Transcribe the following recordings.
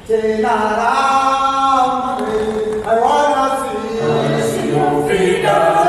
see your freedom.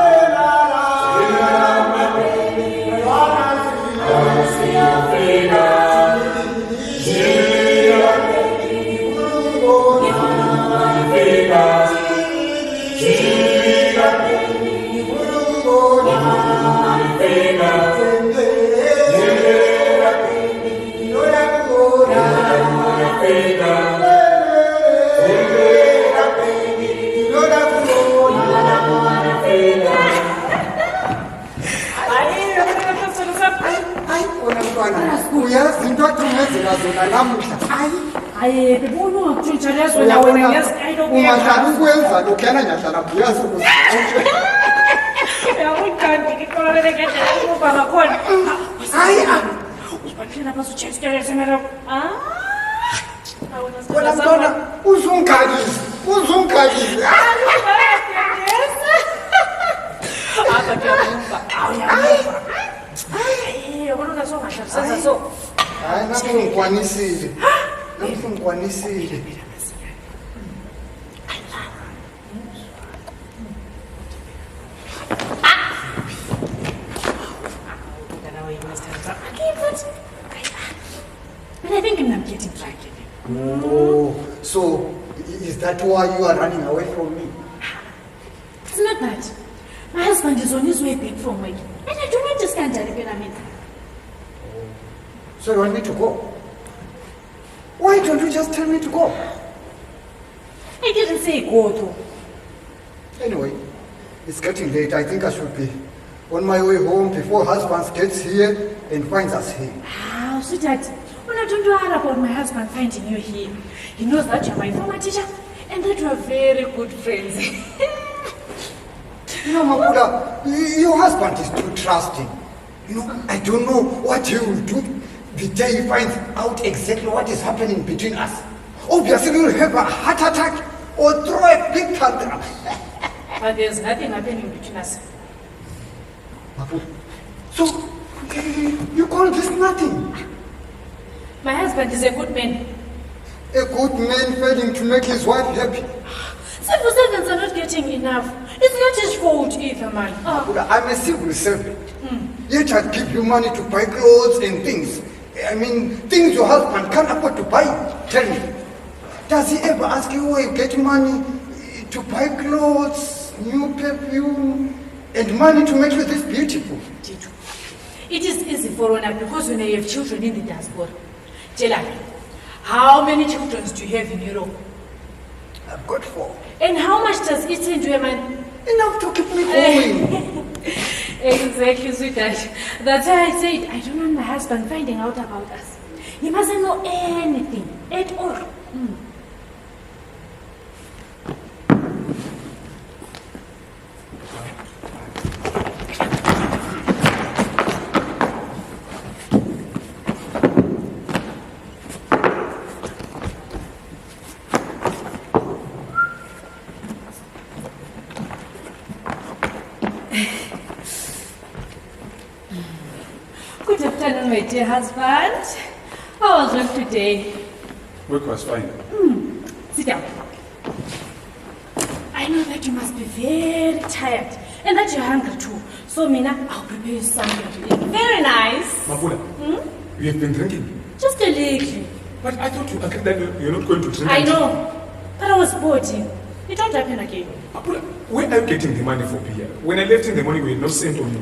But I think I'm not getting pregnant. Oh, so is that why you are running away from me? It's not that. My husband is on his way back from work, and I don't want to stand there again. So you want me to go? Why don't you just tell me to go? I didn't say go though. Anyway, it's getting late. I think I should be on my way home before husband gets here and finds us here. Ah, sweetheart, when I don't worry about my husband finding you here, he knows that you're my former teacher and that we're very good friends. You know, Mabula, your husband is too trusting. You know, I don't know what he will do the day he finds out exactly what is happening between us. Obviously, he will have a heart attack or throw a big tantrum. But there's nothing happening between us. Mabula, so you call this nothing? My husband is a good man. A good man failing to make his wife happy. Civil servants are not getting enough. It's not his fault either, man. I'm a civil servant. Yet I give you money to buy clothes and things. I mean, things your husband can't afford to buy. Tell me, does he ever ask you where you get money to buy clothes, new perfume, and money to make you this beautiful? It is easy for one because when I have children in the diaspora. Tell me, how many children do you have in Europe? I've got 4. And how much does it send to a man? Enough to keep me going. Exactly, sweetheart. That's why I said I don't want my husband finding out about us. He mustn't know anything at all. Good afternoon, my dear husband. How was work today? Work was fine. Sit down. I know that you must be very tired and that you're hungry too. So, Mina, I'll prepare you something to eat. Very nice. Mabula, you have been drinking. Just a little. But I thought you agreed that you're not going to drink. I know. But I was bored. It won't happen again. Mabula, where are you getting the money for beer? When I left in the morning, we had no cent on you.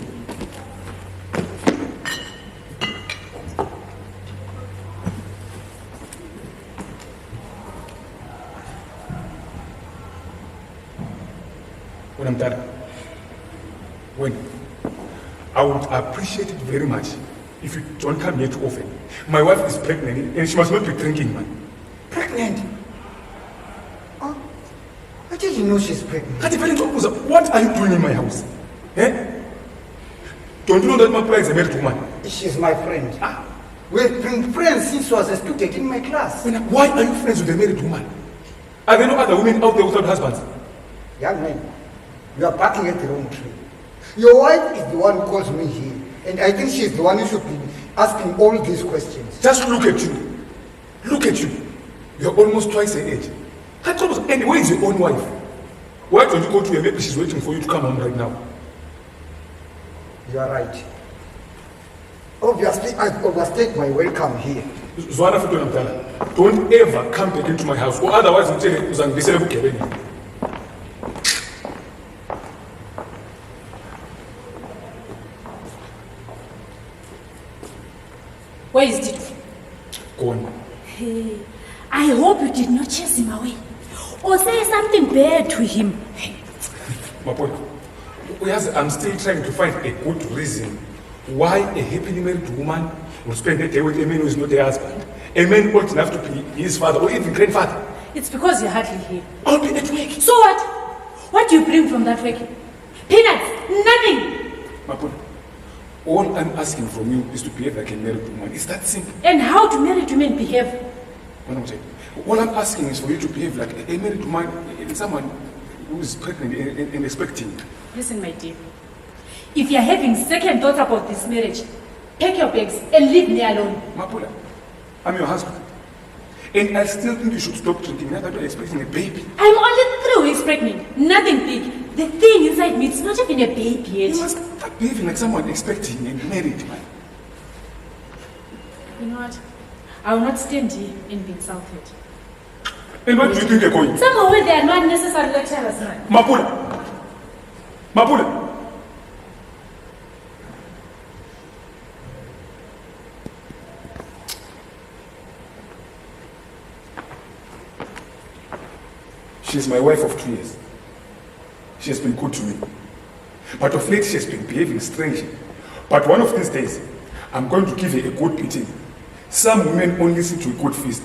When I'm done, I would appreciate it very much if you don't come here too often. My wife is pregnant and she must not be drinking, man. Pregnant? Oh, I didn't know she's pregnant. What are you doing in my house? Eh? Don't you know that Mapula is a married woman? She's my friend. We've been friends since I was a student in my class. Why are you friends with a married woman? Are there no other women out there without husbands? Young man, you are barking at the wrong tree. Your wife is the one who calls me here, and I think she's the one who should be asking all these questions. Just look at you. Look at you. You're almost twice her age. And where is your own wife? Why don't you go to her? Maybe she's waiting for you to come home right now. You are right. Obviously, I've overstayed my welcome here. Zwana Futo Namtala, don't ever come back into my house, or otherwise I'll tell you Uzangisele Bukebeni. Where is Tito? Gone. Hey, I hope you did not chase him away or say something bad to him. Mapola, yes, I'm still trying to find a good reason why a happily married woman will spend a day with a man who is not her husband. A man old enough to be his father or even grandfather. It's because you're hardly here. I'll be at work. So what? What do you bring from that work? Peanuts? Nothing. Mapola, all I'm asking from you is to behave like a married woman. It's that simple. And how do married women behave? All I'm asking is for you to behave like a married woman, someone who is pregnant and expecting. Listen, my dear. If you're having second thoughts about this marriage, pack your bags and leave me alone. Mapola, I'm your husband. And I still think you should stop drinking now that you're expecting a baby. I'm only 3 weeks pregnant. Nothing big. The thing inside me, it's not even a baby yet. You must start behaving like someone expecting and married, man. You know what? I will not stand here and be insulted. And what do you think you're going? Somehow they are not necessary lecturers, man. Mapola! Mapola! She's my wife of 2 years. She has been good to me. But of late, she has been behaving strangely. But one of these days, I'm going to give her a good beating. Some women only listen to a good feast.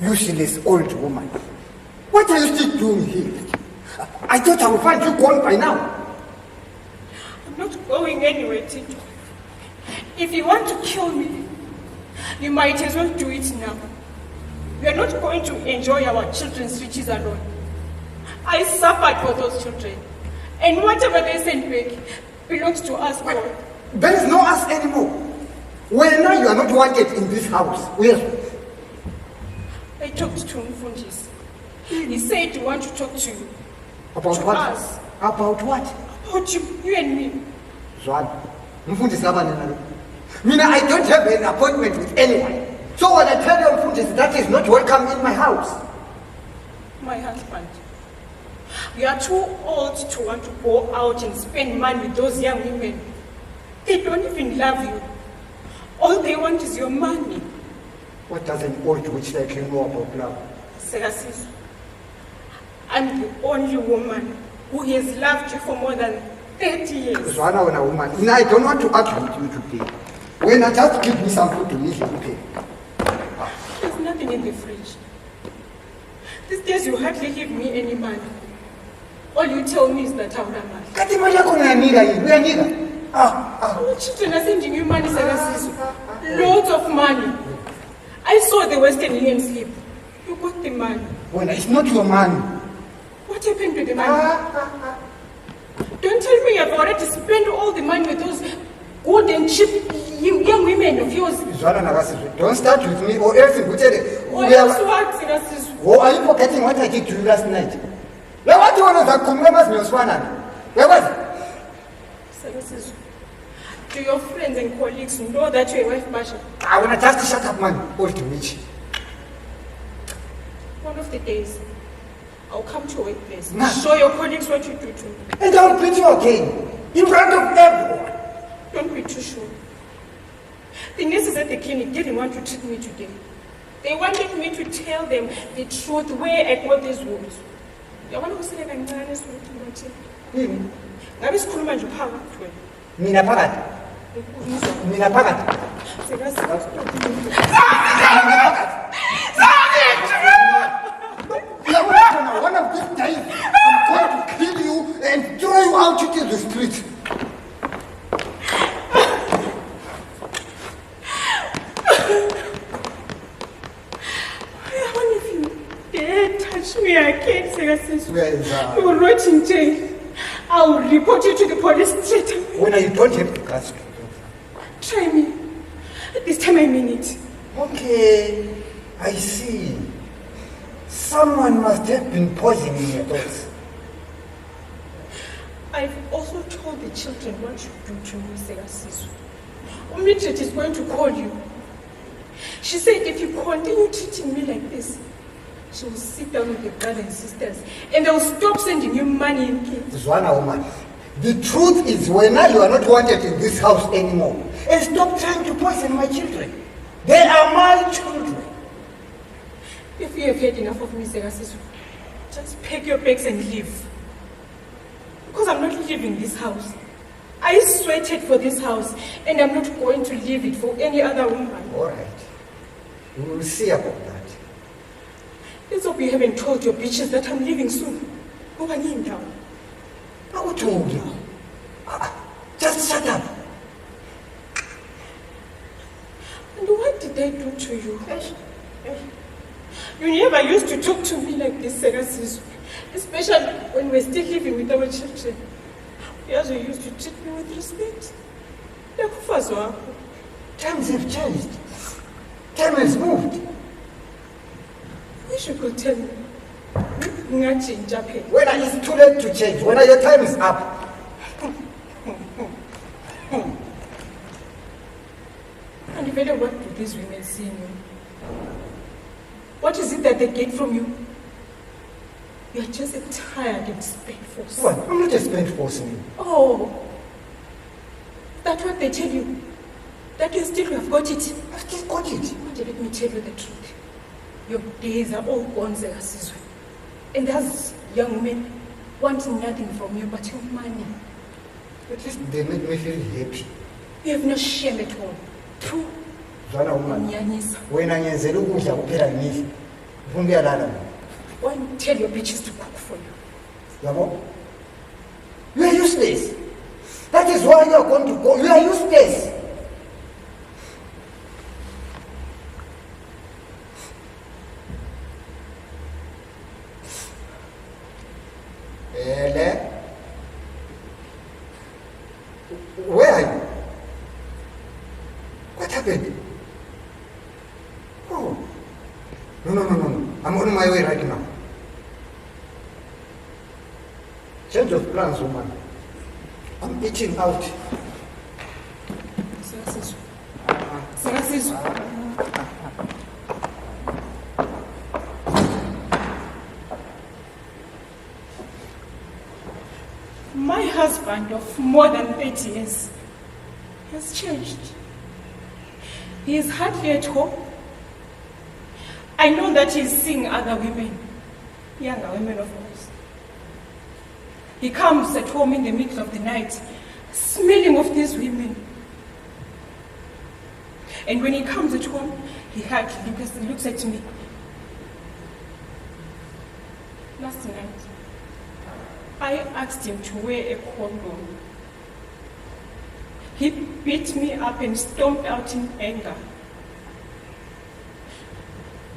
Useless old woman. What are you still doing here? I thought I would find you gone by now. I'm not going anywhere, Tito. If you want to kill me, you might as well do it now. We are not going to enjoy our children's riches alone. I suffered for those children. And whatever they send back belongs to us all. There is no us anymore. Well, now you are not wanted in this house. Where? I talked to Mfundis. He said he wants to talk to you. About to what? Us. About what? About you and me. Zwan, Mfundis Labanana. Mina, I don't have an appointment with anyone. So when I tell you Mfundis, that is not welcome in my house. My husband. You are too old to want to go out and spend money with those young women. They don't even love you. All they want is your money. What does an old witch like you know about love? Selassie, I'm the only woman who has loved you for more than 30 years. Zwana, when a woman. Mina, I don't want to argue with you today. When I just give me some food to eat, okay? There's nothing in the fridge. These days you hardly give me any money. All you tell me is that I'm not money. Kati mali yako na nira hii, we are nira. Our children are sending you money, Selassie. Loads of money. I saw the Western Union slip. You got the money. Well, it's not your money. What happened to the money? Don't tell me you've already spent all the money with those good and cheap young women of yours. Don't start with me or else you tell you. Or else what, Sirasisu? Oh, are you forgetting what I did to you last night? Now what you want to compromise me, Oswana? Where was it? Sirasisu, do your friends and colleagues know that you're a wife, Basha? I want to just shut up, man. Old to Mitch. One of the days, I'll come to your workplace. Nah. Show your colleagues what you do to me. And I'll beat you again. In front of everyone. Don't be too sure. The nurses at the clinic didn't want to treat me today. They wanted me to tell them the truth where I got these wounds. They want to say that I'm not honest with you. Ngabe sikhuluma nje phakathi wena. Mina phakathi. Mina phakathi. One of these days, I'm going to kill you and throw you out into the street. If you dare touch me again, Sirasisu, Where is you will rot in jail. I will report you to the police straight away. When I don't have to catch you. Try me. This time I mean it. Okay, I see. Someone must have been poisoning your thoughts. I've also told the children what you do to me, Sirasisu. Umlijet is going to call you. She said if you continue treating me like this, she will sit down with your brothers and sisters and they'll stop sending you money and gifts. Zwana woman, the truth is when you are not wanted in this house anymore. And stop trying to poison my children. They are my children. If you have had enough of me, Sirasisu, just pack your bags and leave. Because I'm not leaving this house. I sweated for this house and I'm not going to leave it for any other woman. All right. We will see about that. Let's hope you haven't told your bitches that I'm leaving soon. Go on in down. Who told you? Just shut up. And what did I do to you? You never used to talk to me like this, Sirasisu. Especially when we're still living with our children. You also used to treat me with respect. Times have changed. Time has moved. Wish you could tell me. When it's too late to change, when your time is up. And Veda, what do these women see in you? What is it that they get from you? You are just a tired and spent force. What? I'm not a spent force. Oh, that's what they tell you. That you still have got it. I've still got it. But let me tell you the truth. Your days are all gone, Sirasisu. And those young men wanting nothing from you but your money. At least they make me feel happy. You have no shame at all. True. Zwana woman. Nyanyisa. When I ngenzela ukudla kuphela ngidla. Ufuna uyalala. Why don't you tell your bitches to cook for you? Yabo? You are useless. That is why you are going to go. You are useless. Ele? Where are you? What happened? Oh. No. I'm on my way right now. Change of plans, woman. I'm eating out. Sirasisu. Sirasisu. My husband of more than 30 years has changed. He is hardly at home. I know that he is seeing other women, younger women of course. He comes at home in the middle of the night, smelling of these women. And when he comes at home, he hardly looks at me. Last night, I asked him to wear a condom. He beat me up and stomped out in anger.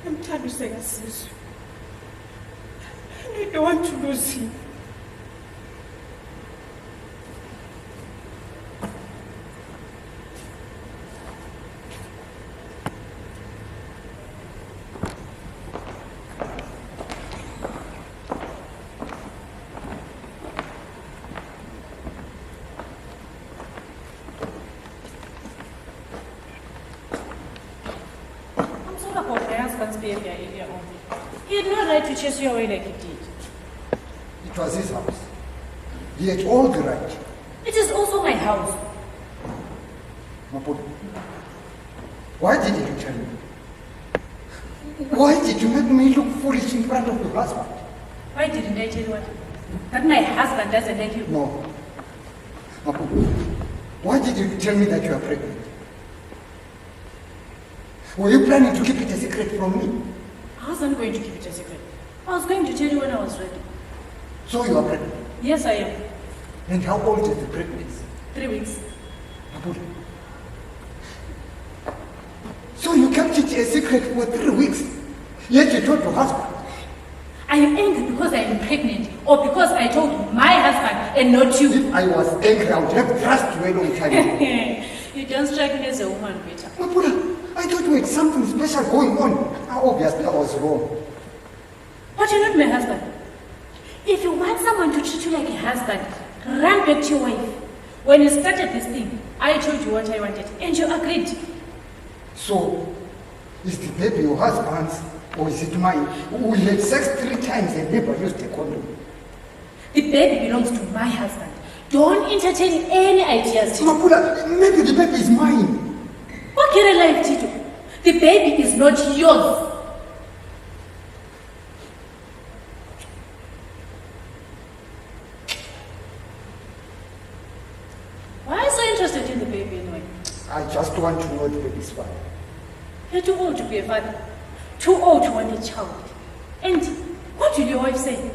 I'm tired of saying this. I don't want to lose him. husband's behavior earlier on. He had no right to chase you away like he did. It was his house. He had all the right. It is also my house. Mapula, why did you tell me? Why did you make me look foolish in front of your husband? Why didn't I tell you what? That my husband doesn't like you. No. Mapula, why did you tell me that you are pregnant? Were you planning to keep it a secret from me? I wasn't going to keep it a secret. I was going to tell you when I was ready. So you are pregnant? Yes, I am. And how old is the pregnancy? 3 weeks. Mapula. So you kept it a secret for 3 weeks, yet you told your husband. Are you angry because I am pregnant or because I told my husband and not you? If I was angry, I would have trust you a long time ago. You don't strike me as a woman, Peter. Mapula, I thought you had something special going on. Obviously, I was wrong. But you're not my husband. If you want someone to treat you like a husband, run back to your wife. When you started this thing, I told you what I wanted and you agreed. So, is the baby your husband's or is it mine? We had sex 3 times and never used a condom. The baby belongs to my husband. Don't entertain any ideas. Mapula, maybe the baby is mine. What can I lie, Tito? The baby is not yours. Why are you so interested in the baby anyway? I just want to know the baby's father. You're too old to be a father. Too old to want a child. And what will your wife say?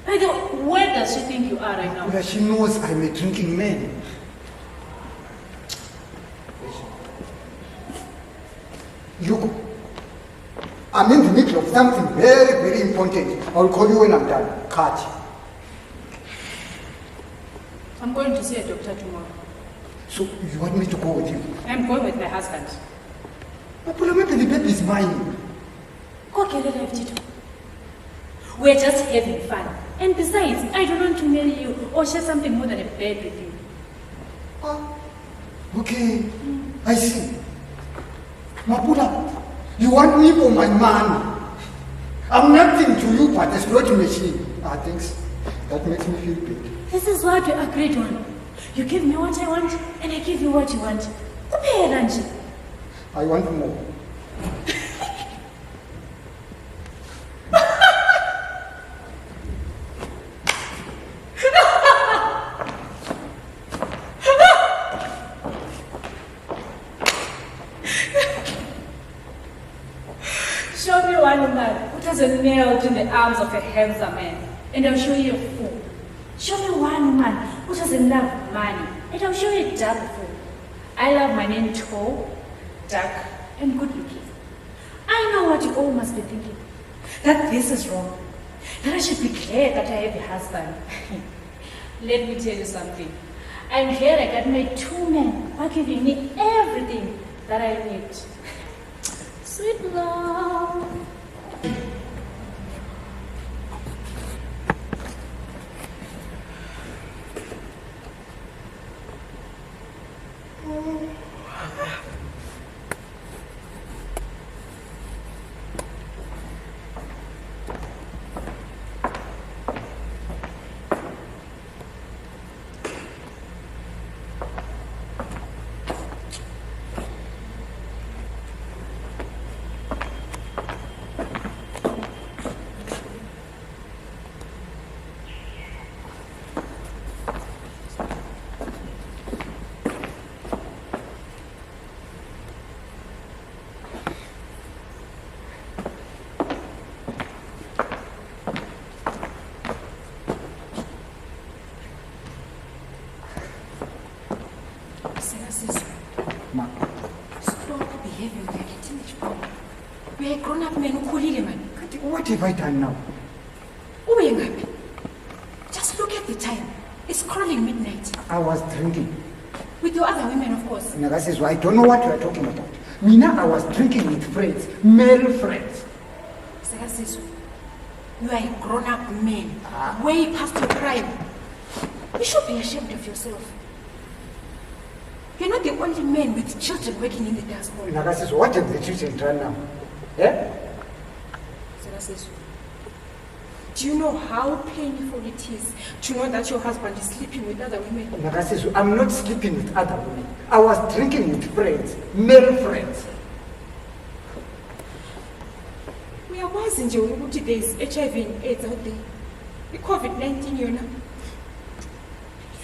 By the way, where does she think you are right now? Mapula, she knows I'm a drinking man. Look, I'm in the middle of something very, very important. I'll call you when I'm done. Cut. I'm going to see a doctor tomorrow. So, you want me to go with you? I'm going with my husband. Mapula, maybe the baby is mine. Go get a life, Tito. We're just having fun. And besides, I don't want to marry you or share something more than a bed with you. Ah, okay, I see. Mapula, you want me for my money. I'm nothing to you but a slot machine. I think that makes me feel bad. This is what we agreed on. You give me what I want, and I give you what you want. Pay lunch. I want more. Show me one woman who doesn't melt in the arms of a handsome man, and I'll show you a fool. Show me one woman who doesn't love money, and I'll show you a dark fool. I love my name tall, dark, and good looking. I know what you all must be thinking, that this is wrong, that I should be glad that I have a husband. Let me tell you something. I'm glad I got my 2 men who are giving me everything that I need. Sweet love. Ma, Stop behaving like a teenage boy. We are grown-up men who man. what have I done now? Uyengapi? Just look at the time. It's crawling midnight. I was drinking. With your other women, of course. Nagasis, I don't know what you are talking about. Mina, I was drinking with friends, male friends. Sekasiso, you are a grown-up man. Way past your prime. You should be ashamed of yourself. You're not the only man with children working in the diaspora. Nakasiso, what have the children done now? Eh? Do you know how painful it is to know that your husband is sleeping with other women? Nakasiso, I'm not sleeping with other women. I was drinking with friends, male friends. We are wise in Jewish days, HIV and AIDS out there. The COVID-19, you know.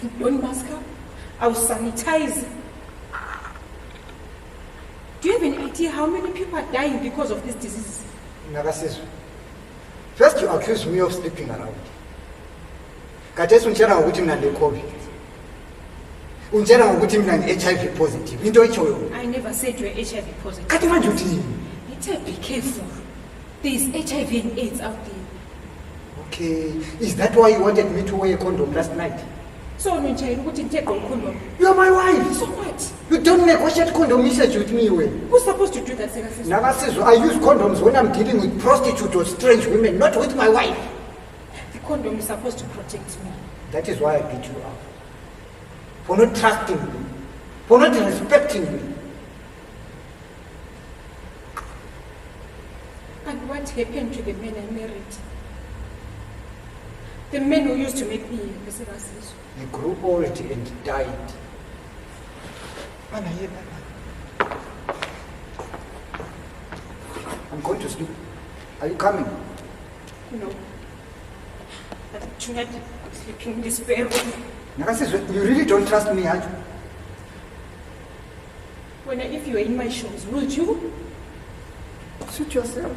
You don't mask up. I will sanitize. Do you have an idea how many people are dying because of this disease? Nakasiso, first you accuse me of sleeping around. Kajesu unjera ngokuthi mina ne-COVID. Unjera ngokuthi mina ne-HIV positive. Into etshoyo. I never said you're HIV positive. Kati manje uthini? Be careful. There is HIV and AIDS out there. Okay, is that why you wanted me to wear a condom last night? So you take a condom. You are my wife. So what? You don't negotiate condom usage with me, well. Who's supposed to do that, Segasis? Nakasiso, I use condoms when I'm dealing with prostitutes or strange women, not with my wife. The condom is supposed to protect me. That is why I beat you up. For not trusting me. For not respecting me. And what happened to the men I married? The men who used to make me happy, Segasis. He grew old and died. I'm going to sleep. Are you coming? No. But tonight I'm sleeping in this bedroom. Nakasiso, you really don't trust me, aren't you? If you were in my shoes, would you? Suit yourself.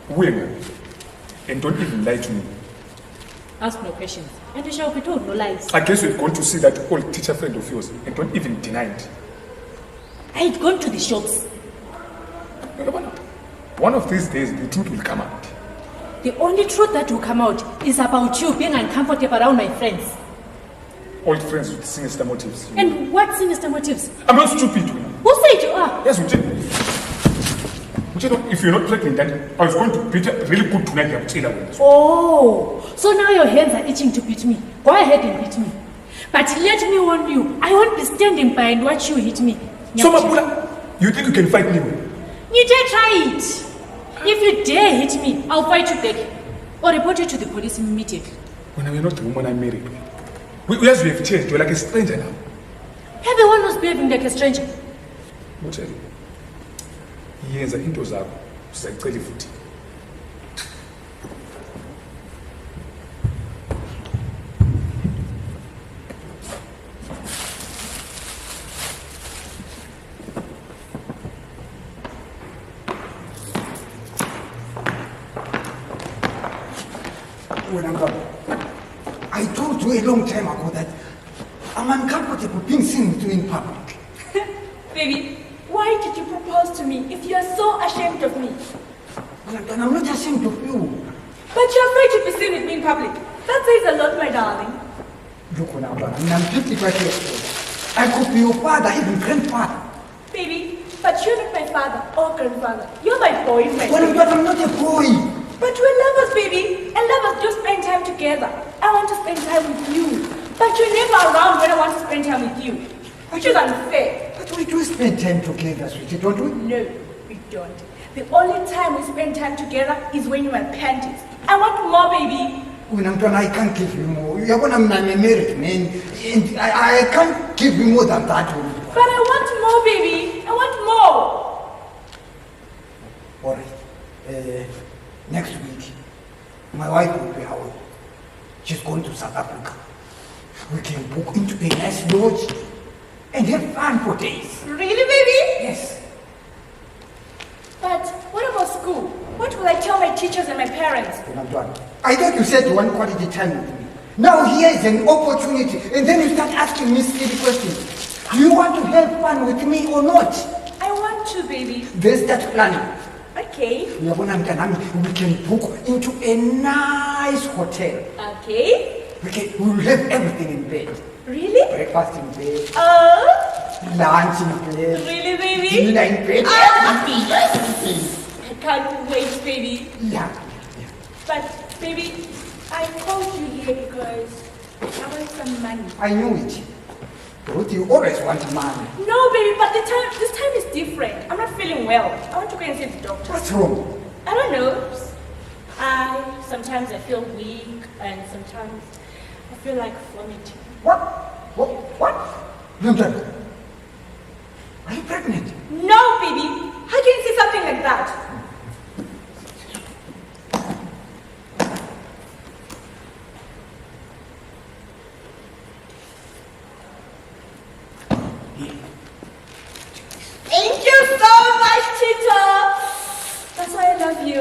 Women, and don't even lie to me. Ask no questions, and you shall be told no lies. I guess you're going to see that old teacher friend of yours and don't even deny it. I had gone to the shops. One of these days, the truth will come out. The only truth that will come out is about you being uncomfortable around my friends. Old friends with sinister motives. And what sinister motives? I'm not stupid. Who said you are? Yes, if you're not pregnant, then I was going to beat you really good tonight. Oh, so now your hands are itching to beat me. Go ahead and beat me. But let me warn you, I won't be standing by and watch you hit me. So, Mapula, you think you can fight me? You dare try it. If you dare hit me, I'll fight you back. Or report you to the police immediately. When you're not the woman I married. We have changed. You're like a stranger now. Everyone was behaving like a stranger. Yenza into zakho usayicela futhi. I told you a long time ago that I'm uncomfortable being seen with you in public. Baby, why did you propose to me if you are so ashamed of me? And I'm not ashamed of you. But you're afraid to be seen with me in public. That says a lot, my darling. Look, I'm 55 years old. I could be your father, even grandfather. Baby, but you're not my father or grandfather. You're my boyfriend. Well, I'm not a boy. But we're lovers, baby. And lovers do spend time together. I want to spend time with you. But you're never around when I want to spend time with you. Which is unfair. But we do spend time together, sweetie, don't we? No, we don't. The only time we spend time together is when you wear panties. I want more, baby. When I can't give you more. I'm a married man, and I can't give you more than that. But I want more, baby. I want more. All right. Next week, my wife will be away. She's going to South Africa. We can book into a nice lodge and have fun for days. Really, baby? Yes. But what about school? What will I tell my teachers and my parents? I thought you said you want quality time with me. Now here is an opportunity, and then you start asking me silly questions. Do you want to have fun with me or not? I want to, baby. Then start planning. Okay. We can book into a nice hotel. Okay. We will have everything in bed. Really? Breakfast in bed. Lunch in bed. Really, baby? Dinner in bed. Everything. I can't wait, baby. Yeah. But, baby, I called you here because I want some money. I knew it. Ruth, you always want money. No, baby, but this time is different. I'm not feeling well. I want to go and see the doctor. What's wrong? I don't know. Sometimes I feel weak, and sometimes I feel like vomiting. What? London, are you pregnant? No, baby. How can you say something like that? Thank you so much, Tito. That's why I love you.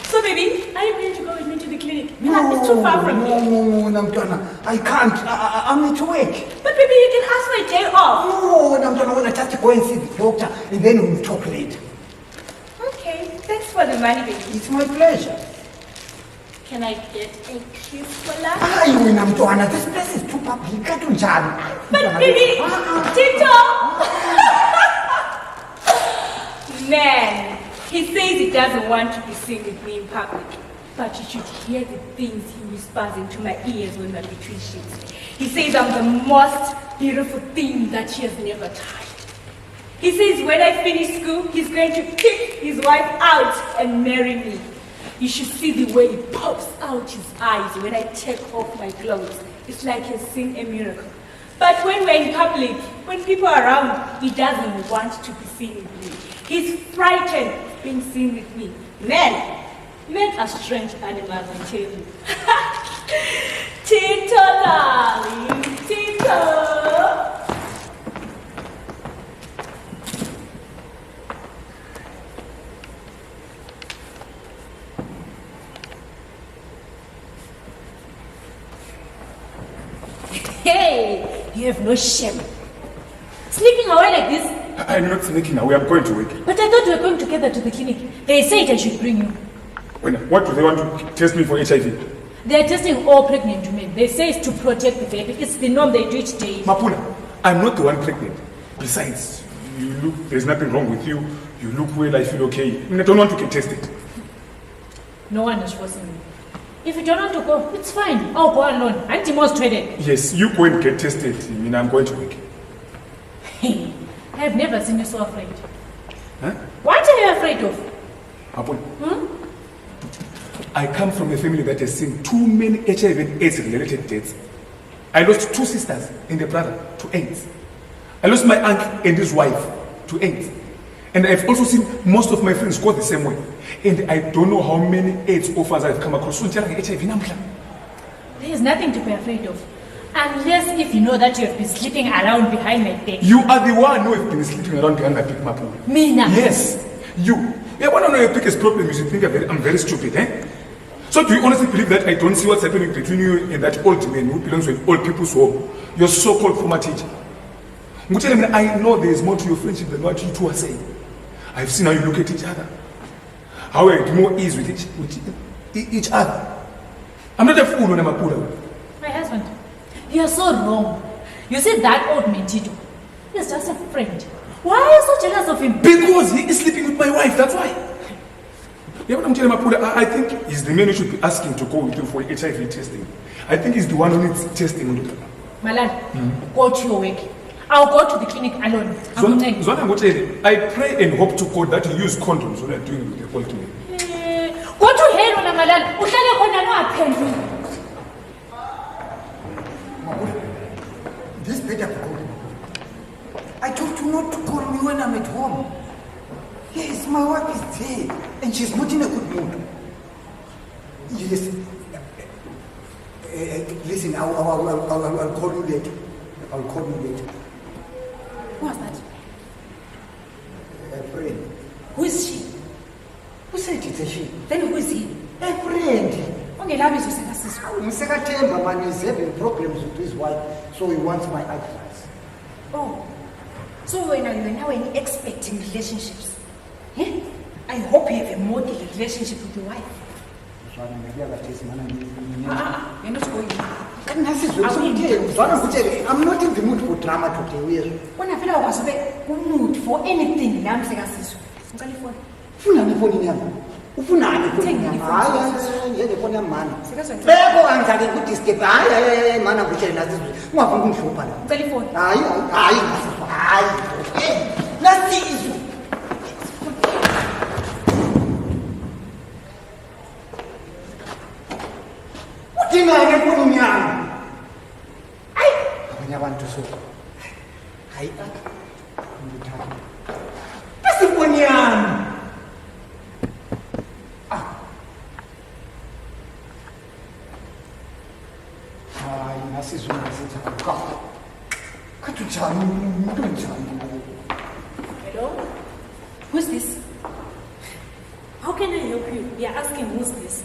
So, baby, are you going to go with me to the clinic? It's too far from here. No, Namtwana, I can't. I'm at work. But, baby, you can ask for a day off. No, Namtwana, I want to just go and see the doctor, and then we'll talk later. Okay, thanks for the money, baby. It's my pleasure. Can I get a kiss for that? Ayiwe, Namtwana, this place is too public. Katunjani. But, baby, Tito! Man, he says he doesn't want to be seen with me in public. But you should hear the things he whispers into my ears when we're between sheets. He says I'm the most beautiful thing that he has never touched. He says when I finish school, he's going to kick his wife out and marry me. You should see the way he pops out his eyes when I take off my clothes. It's like he's seen a miracle. But when we're in public, when people are around, he doesn't want to be seen with me. He's frightened being seen with me. Men are strange animals, I tell you. Tito, darling, Tito. Hey, you have no shame. Sneaking away like this? I'm not sneaking away, I'm going to work. But I thought we were going together to the clinic. They said I should bring you. What do they want to test me for HIV? They are testing all pregnant women. They say it's to protect the baby. It's the norm, they do it daily. Mapula, I'm not the one pregnant. Besides, there's nothing wrong with you. You look well, I feel okay. I don't want to get tested. No one is forcing me. If you don't want to go, it's fine. I'll go alone. Auntie Mo's traded. Yes, you go and get tested. I'm going to work. Hey, I've never seen you so afraid. Huh? What are you afraid of? Mapula, I come from a family that has seen too many HIV and AIDS-related deaths. I lost 2 sisters and a brother to AIDS. I lost my uncle and his wife to AIDS. And I've also seen most of my friends go the same way. And I don't know how many AIDS offers I've come across. There is nothing to be afraid of. Unless if you know that you have been sleeping around behind my back. You are the one who has been sleeping around behind my back, Mapula. Me now? Yes, you. Yeah, one of your biggest problems is you think I'm very stupid, eh? So do you honestly believe that I don't see what's happening between you and that old man who belongs with old people's home? Your so-called former teacher. I know there is more to your friendship than what you two are saying. I've seen how you look at each other. How you have more ease with each other. I'm not a fool when I'm a Mapula. My husband, you are so wrong. You see that old man Tito, he's just a friend. Why are you so jealous of him? Because he is sleeping with my wife, that's why. Yeah, but I'm telling Mapula, I think he's the man who should be asking to go with you for HIV testing. I think he's the one who needs testing. Malan, go to your work. I'll go to the clinic alone. I pray and hope to God that you use condoms when you're doing it with the old man. Go to hell, Malan. Uhlale khona no aphendula. This better call. I told you not to call me when I'm at home. Yes, my wife is there, and she's not in a good mood. Yes. Listen, I'll call you later. I'll call you later. What's that? A friend. Who is she? Who said it's a she? Then who is he? A friend. Mr. Temba man is having problems with his wife, so he wants my advice. Oh, so when are you now expecting relationships? Eh? I hope you have a model relationship with your wife. You're not going. I'm not in the mood for drama today. When I feel I was a mood for anything, I'm saying, I want to show. I that's the one. Hello? Who's this? How can I help you? We are asking who's this?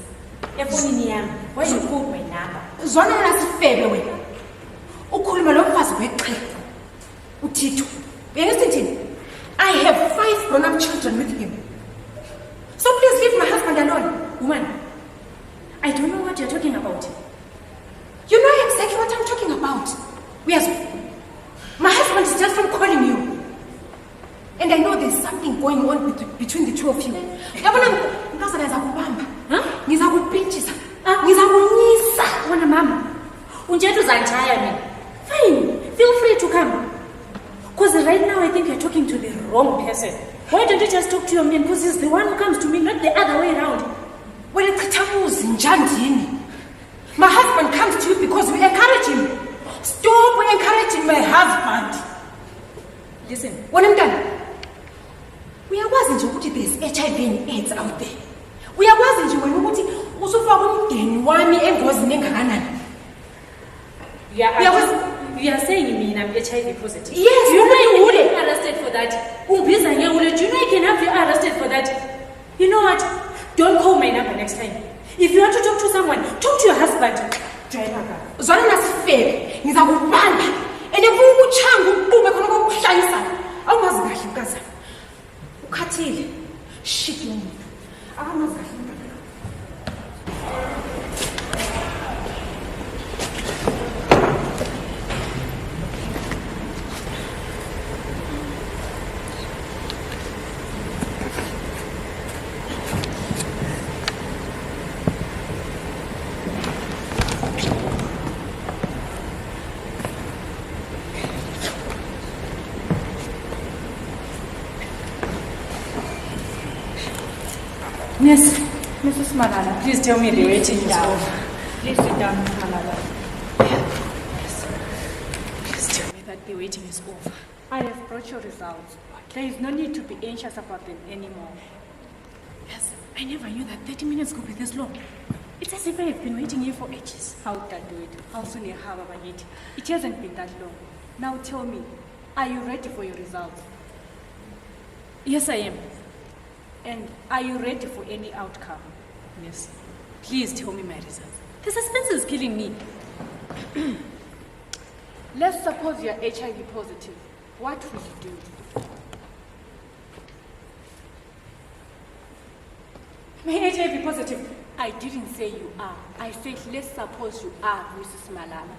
Why you call my number? Zona nasifebe wena. Ukhuluma lo mfazi weqhiqo. uThito. Uyayisithini? I have 5 grown-up children with him. So please leave my husband alone. Woman, I don't know what you're talking about. You know exactly what I'm talking about. Where's my husband is just from calling you. And I know there's something going on between the two of you. Yabona nkazana zakubamba. Ngizakupintshisa. Ngizakunyisa Wona mama. Unjetu zanjaya mina. Fine, feel free to come. Because right now I think you're talking to the wrong person. Why don't you just talk to your man? Because he's the one who comes to me, not the other way around. Well, my husband comes to you because we encourage him. Stop encouraging my husband. Listen, when I'm done, we are wasn't there's HIV and AIDS out there. We are wasn't when we you are saying me I'm HIV positive. Yes, you know you wouldn't arrested for that. Do you know I can have you arrested for that? You know what? Don't call my number next time. If you want to talk to someone, talk to your husband. Zona nasifebe, ngizakubamba. And if ukuchanga ukubume khona kokuhlayisa, awumazi kahle ukazana. Ukhathile. Shit lo muntu. Akamazi kahle. Yes, Mrs. Malala, please tell me the waiting is over. Please sit down, Ms. Malala. Yes. Please tell me that the waiting is over. I have brought your results. There is no need to be anxious about them anymore. Yes, I never knew that 30 minutes could be this long. It's as if I have been waiting here for ages. How did I do it? How soon you have it? It hasn't been that long. Now tell me, are you ready for your results? Yes, I am. And are you ready for any outcome? Yes. Please tell me my results. The suspense is killing me. Let's suppose you are HIV positive. What will you do? My HIV positive? I didn't say you are. I said let's suppose you are, Mrs. Malala.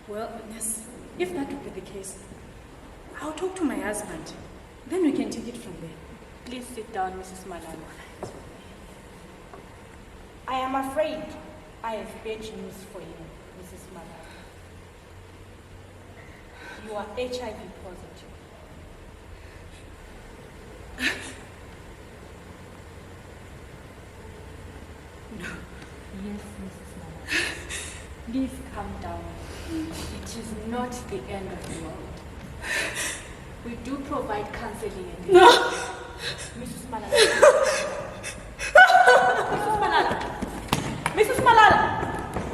Well, yes, if that would be the case, I'll talk to my husband. Then we can take it from there. Please sit down, Mrs. Malala. I am afraid I have bad news for you, Mrs. Malala. You are HIV positive. No. Yes, Mrs. Malala. Please calm down. It is not the end of the world. We do provide counseling and No! Mrs. Malala. Mrs. Malala. Mrs. Malala.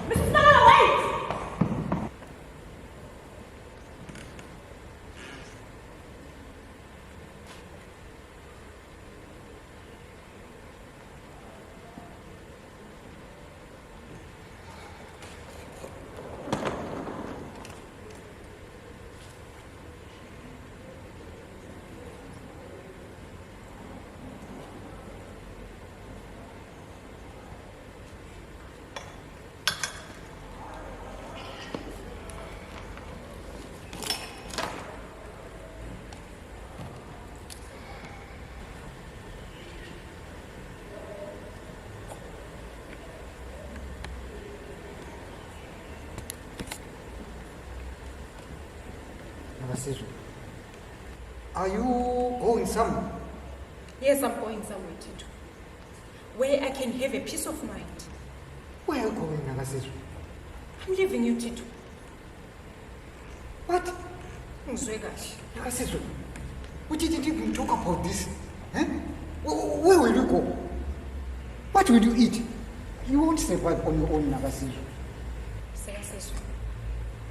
Mrs. Malala, wait! Nakasizwe, are you going somewhere? Yes, I'm going somewhere, Tito. Where I can have a peace of mind. Where are you going, Nakasizwe? I'm leaving you, Tito. What? Ngizwekahle. Nakasizwe, we didn't even talk about this. Eh? Where will you go? What will you eat? You won't survive on your own, Nakasizwe. Sekasizwe.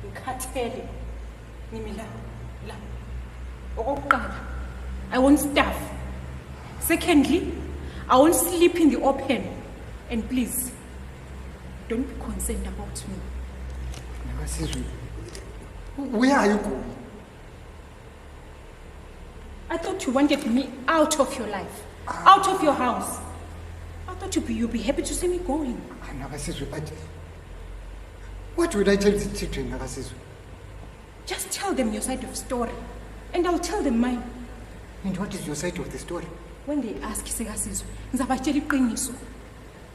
Ngikhathele. Ngimi la. Okokuqala, I won't starve. Secondly, I won't sleep in the open. And please, don't be concerned about me. Nakasizwe, where are you going? I thought you wanted me out of your life, out of your house. I thought you'd be happy to see me going. Nakasizwe, but what would I tell the children, Nakasizwe? Just tell them your side of the story, and I'll tell them mine. And what is your side of the story? When they ask Sekasizwe, ngizabatshela iqiniso.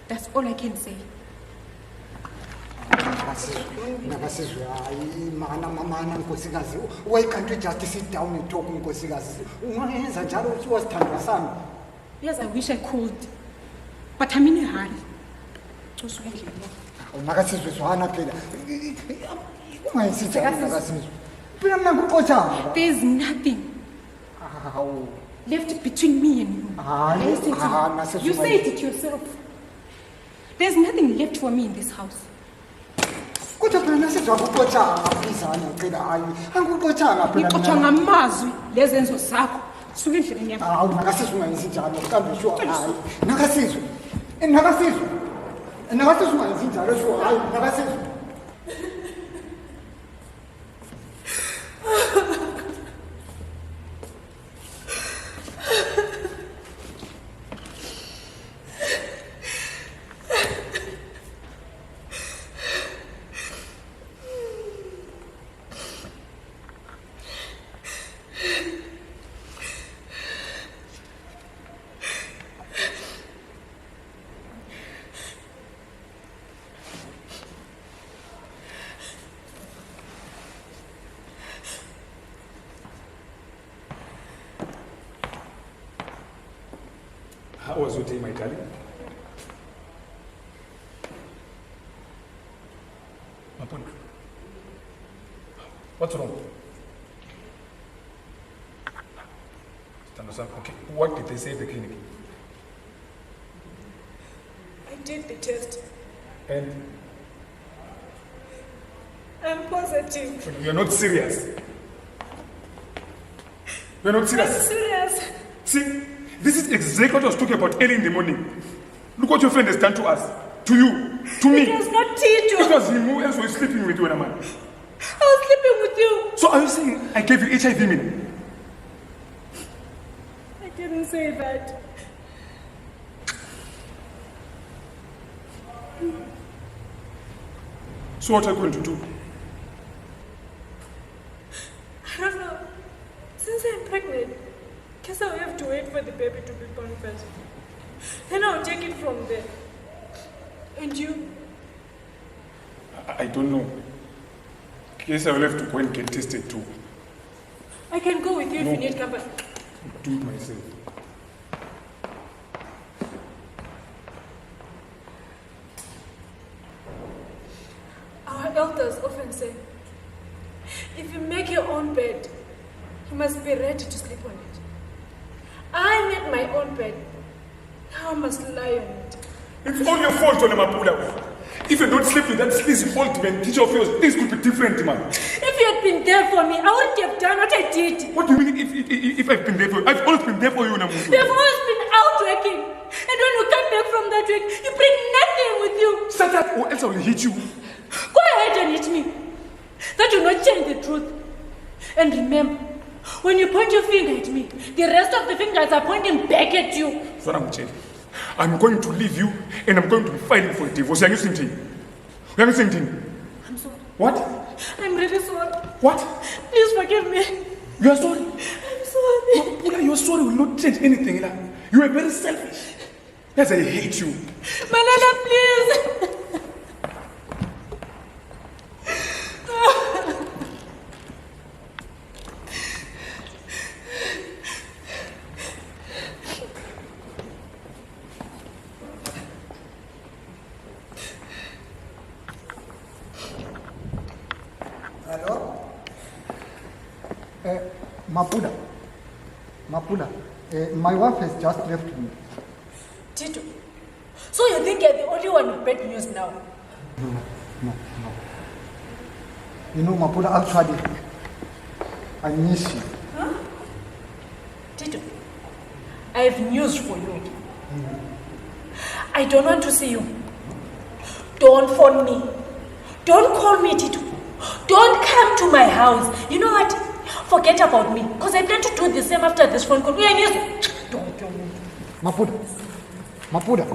That's all I can say. Nakasizwe, mana nkosikazi. Why can't you just sit down and talk, nkosikazi? Ungenza njalo usiwasithandwa sami. Yes, I wish I could, but I'm in a hurry. Usuke endleleni. Nakasizwe, zwana phela. Ungenza njalo, Nakasizwe. Phela mina ngikuxotshana. There's nothing Hawu. left between me and you. Listen to me. You said it yourself. There's nothing left for me in this house. Kodwa phela nasizwa ukuxotshana phezana phela hayi. Angikuxotshana phela. Ngixoxa ngamazwi lezenzo zakho. Suke endleleni yakho. Hawu, Nakasizwe, ungenzi njalo. Kambe sho hayi. Nakasizwe. Nakasizwe. Nakasizwe, ungenzi njalo sho hayi. Nakasizwe. How was your day, my darling? Mapon. What's wrong? Stand up. Okay. What did they say at the clinic? I did the test. And I'm positive. you're not serious. You're not I'm serious. serious. See, this is exactly what I was talking about early in the morning. Look what your friend has done to us. To you. To me. It was not Tito. It was him who else was sleeping with you and a man. I was sleeping with you. So are you saying I gave you HIV meaning? I didn't say that. So what are you going to do? I don't know. Since I'm pregnant, guess I'll have to wait for the baby to be born first. Then I'll take it from there. And you? I don't know. Guess I will have to go and get tested too. I can go with you No. if you need cover. Do it myself. Our elders often say, if you make your own bed, you must be ready to sleep on it. I made my own bed. Now I must lie on it. It's all your fault, Olemapula. If you don't sleep with that sleazy old man, teacher of yours, things could be different, man. If you had been there for me, I wouldn't have done what I did. What do you mean if I've been there for you? I've always been there for you, You Namutu. have always been out working. And when you come back from that work, you bring nothing with you. Shut up or else I will hit you. Go ahead and hit me. That will not change the truth. And remember, when you point your finger at me, the rest of the fingers are pointing back at you. So I'm going to leave you and I'm going to be fighting for a divorce. Are you listening? I'm sorry. What? I'm really sorry. What? Please forgive me. You are sorry? I'm sorry. Mapula, your story will not change anything. You are very selfish. Yes, I hate you. Manana, please. Mapuda, my wife has just left me. Tito, so you think you're the only one with bad news now? No. You know, Mapuda, actually, I miss you. Huh? Tito, I have news for you. I don't want to see you. Don't phone me. Don't call me, Tito. Don't come to my house. You know what? Forget about me. Because I plan to do the same after this phone call. Don't. Mapuda.